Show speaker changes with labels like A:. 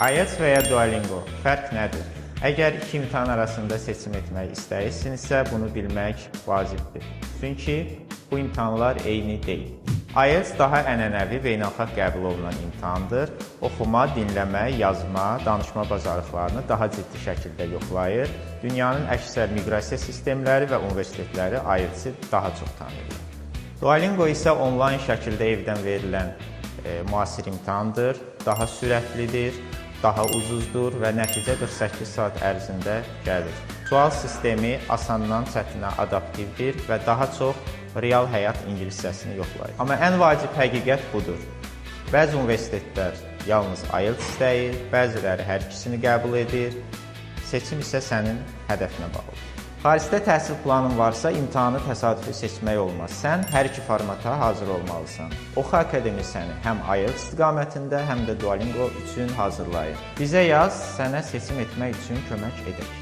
A: IELTS və ya Duolingo fərq nədir? Əgər iki imtahan arasında seçim etmək istəyirsinizsə, bunu bilmək vacibdir. Çünki bu imtahanlar eyni deyil. IELTS daha ənənəvi beynəlxalq qəbul olunan imtahandır. Oxuma, dinləmə, yazma, danışma bacarıqlarını daha ciddi şəkildə yoxlayır. Dünyanın əksər miqrasiya sistemləri və universitetləri IELTS-i daha çox tanıyırlar. Duolingo isə onlayn şəkildə evdən verilən müasir imtahandır, daha sürətlidir, daha ucuzdur və nəticə 48 saat ərzində gəlir. Sual sistemi asandan çətinə adaptivdir və daha çox real həyat ingiliscəsini yoxlayır. Amma ən vacib həqiqət budur. Bəzi universitetlər yalnız IELTS istəyir, bəziləri hər ikisini qəbul edir. Seçim isə sənin hədəfinə bağlıdır. Xaricdə təhsil planın varsa, imtahanı təsadüfi seçmək olmaz. Sən hər iki formata hazır olmalısan. Oxu Akademi səni həm IELTS istiqamətində, həm də Duolingo üçün hazırlayır. Bizə yaz, sənə seçim etmək üçün kömək edək.